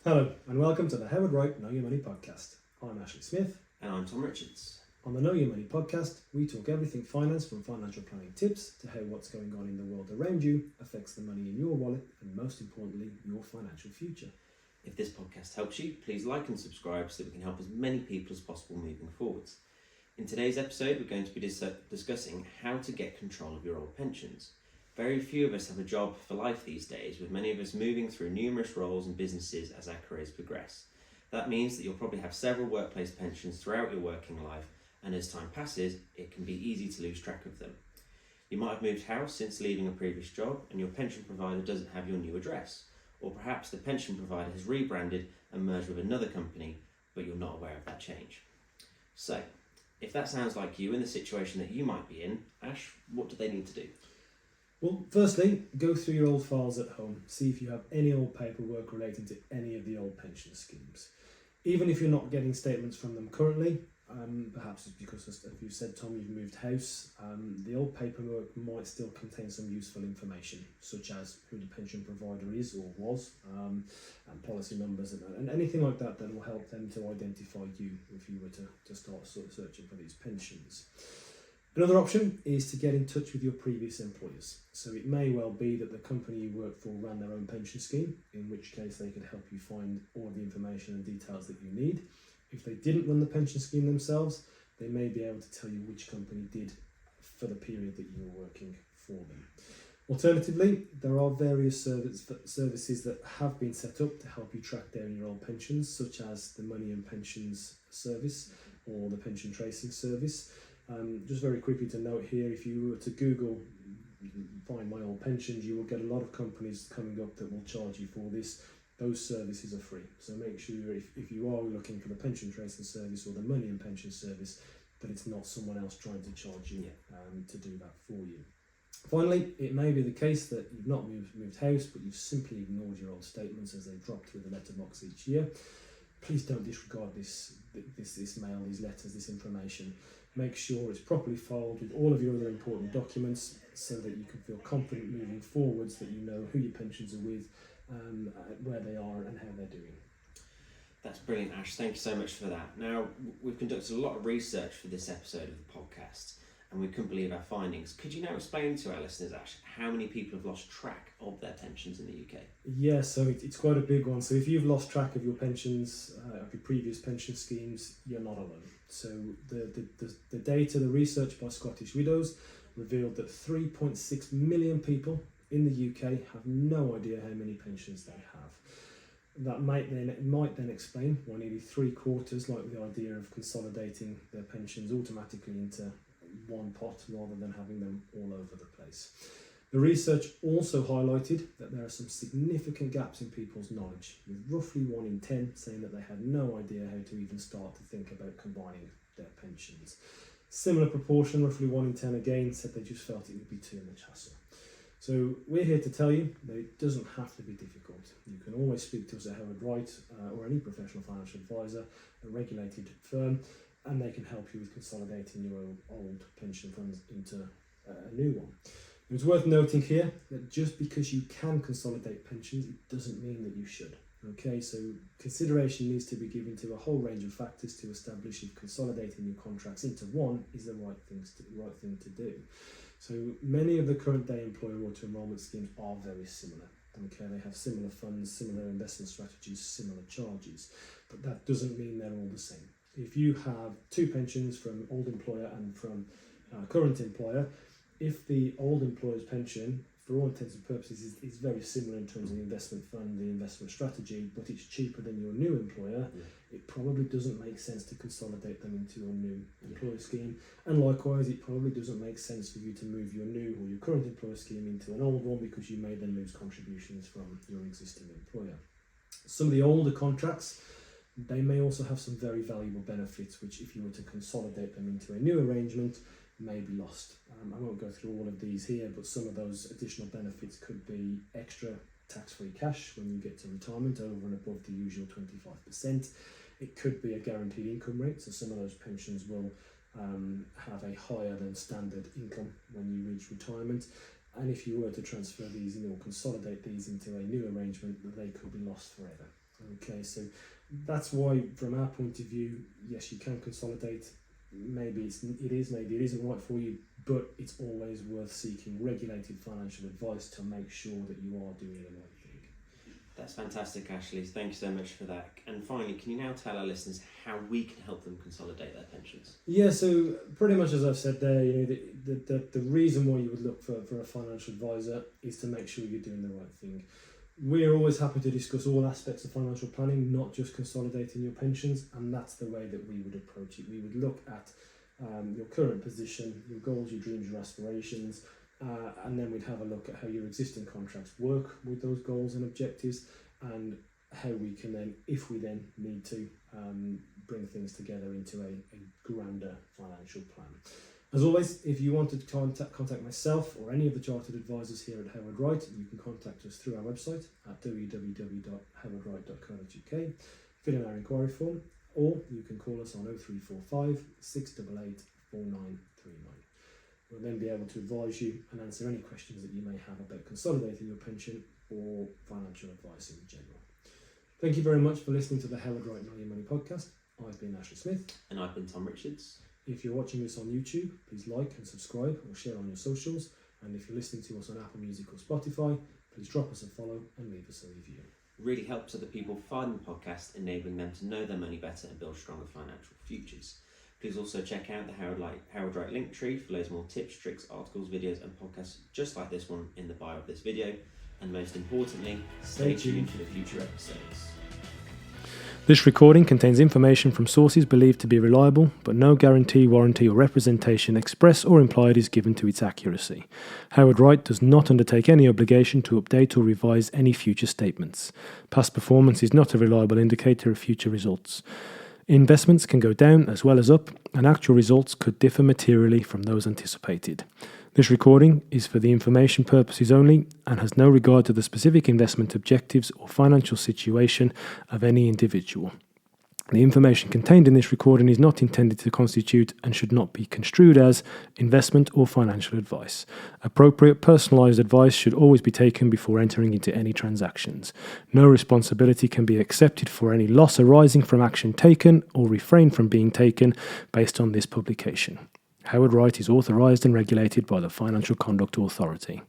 Hello and welcome to the Wright Know Your Money podcast. I'm Ashley Smith. And I'm Tom Richards. On the Know Your Money podcast, we talk everything finance from financial planning tips to how what's going on in the world around you affects the money in your wallet and most importantly, your financial future. If this podcast helps you, please like and subscribe so that we can help as many people as possible moving forwards. In today's episode, we're going to be discussing how to get control of your old pensions. Very few of us have a job for life these days, with many of us moving through numerous roles and businesses as our careers progress. That means that you'll probably have several workplace pensions throughout your working life, and as time passes, it can be easy to lose track of them. You might have moved house since leaving a previous job, and your pension provider doesn't have your new address. Or perhaps the pension provider has rebranded and merged with another company, but you're not aware of that change. So, if that sounds like you in the situation that you might be in, Ash, what do they need to do? Well, firstly, go through your old files at home. See if you have any old paperwork relating to any of the old pension schemes. Even if you're not getting statements from them currently, perhaps it's because, as you said, Tom, you've moved house, the old paperwork might still contain some useful information, such as who the pension provider is or was, and policy numbers, and anything like that will help them to identify you if you were to start sort of searching for these pensions. Another option is to get in touch with your previous employers. So it may well be that the company you work for ran their own pension scheme, in which case they could help you find all of the information and details that you need. If they didn't run the pension scheme themselves, they may be able to tell you which company did for the period that you were working for them. Alternatively, there are various services that have been set up to help you track down your old pensions, such as the Money and Pensions Service or the Pension Tracing Service. Just very quickly to note here, if you were to Google find my old pensions, you will get a lot of companies coming up that will charge you for this. Those services are free, so make sure if you are looking for the Pension Tracing Service or the Money and Pension Service, that it's not someone else trying to charge you to do that for you. Finally, it may be the case that you've not moved house, but you've simply ignored your old statements as they drop through the letterbox each year. Please don't disregard this mail, these letters, this information. Make sure it's properly filed with all of your other important documents so that you can feel confident moving forwards that you know who your pensions are with, where they are and how they're doing. That's brilliant, Ash. Thank you so much for that. Now, we've conducted a lot of research for this episode of the podcast, and we couldn't believe our findings. Could you now explain to our listeners, Ash, how many people have lost track of their pensions in the UK? Yeah, so it's quite a big one. So if you've lost track of your pensions, of your previous pension schemes, you're not alone. So the data, the research by Scottish Widows revealed that 3.6 million people in the UK have no idea how many pensions they have. That might then explain why nearly 3/4 like the idea of consolidating their pensions automatically into one pot rather than having them all over the place. The research also highlighted that there are some significant gaps in people's knowledge, with roughly 1 in 10 saying that they had no idea how to even start to think about combining their pensions. Similar proportion, roughly 1 in 10 again, said they just felt it would be too much hassle. So we're here to tell you that it doesn't have to be difficult. You can always speak to us at Wright or any professional financial advisor, a regulated firm, and they can help you with consolidating your old pension funds into a new one. It's worth noting here that just because you can consolidate pensions, it doesn't mean that you should. Okay, so consideration needs to be given to a whole range of factors to establish if consolidating your contracts into one is the right thing to do. So many of the current day employer auto enrolment schemes are very similar. Okay, they have similar funds, similar investment strategies, similar charges, but that doesn't mean they're all the same. If you have two pensions from old employer and from current employer, if the old employer's pension, for all intents and purposes, is very similar in terms of the investment fund, the investment strategy, but it's cheaper than your new employer, it probably doesn't make sense to consolidate them into your new employer scheme. And likewise, it probably doesn't make sense for you to move your new or your current employer scheme into an old one because you may then lose contributions from your existing employer. Some of the older contracts, they may also have some very valuable benefits, which if you were to consolidate them into a new arrangement, may be lost. I won't go through all of these here, but some of those additional benefits could be extra tax-free cash when you get to retirement over and above the usual 25%. It could be a guaranteed income rate, so some of those pensions will have a higher than standard income when you reach retirement. And if you were to transfer these or consolidate these into a new arrangement, they could be lost forever. Okay, so that's why, from our point of view, yes, you can consolidate. Maybe maybe it isn't right for you, but it's always worth seeking regulated financial advice to make sure that you are doing the right thing. That's fantastic, Ashley. Thank you so much for that. And finally, can you now tell our listeners how we can help them consolidate their pensions? Yeah, so pretty much as I've said there, the reason why you would look for a financial advisor is to make sure you're doing the right thing. We're always happy to discuss all aspects of financial planning, not just consolidating your pensions, and that's the way that we would approach it. We would look at your current position, your goals, your dreams, your aspirations, and then we'd have a look at how your existing contracts work with those goals and objectives, and how we can then, if we then need to, bring things together into a grander financial plan. As always, if you want to contact myself or any of the chartered advisors here at Howard Wright, you can contact us through our website at www.howardwright.co.uk, fill in our inquiry form, or you can call us on 0345 688 4939. We'll then be able to advise you and answer any questions that you may have about consolidating your pension or financial advice in general. Thank you very much for listening to the Howard Wright Know Your Money podcast. I've been Ashley Smith. And I've been Tom Richards. If you're watching this on YouTube, please like and subscribe or share on your socials. And if you're listening to us on Apple Music or Spotify, please drop us a follow and leave us a review. It really helps other people find the podcast, enabling them to know their money better and build stronger financial futures. Please also check out the Howard Wright link tree for loads more tips, tricks, articles, videos and podcasts just like this one in the bio of this video. And most importantly, stay tuned for the future episodes. This recording contains information from sources believed to be reliable, but no guarantee, warranty or representation express or implied is given to its accuracy. Howard Wright does not undertake any obligation to update or revise any future statements. Past performance is not a reliable indicator of future results. Investments can go down as well as up, and actual results could differ materially from those anticipated. This recording is for the information purposes only and has no regard to the specific investment objectives or financial situation of any individual. The information contained in this recording is not intended to constitute and should not be construed as investment or financial advice. Appropriate personalised advice should always be taken before entering into any transactions. No responsibility can be accepted for any loss arising from action taken or refrain from being taken based on this publication. Howard Wright is authorised and regulated by the Financial Conduct Authority.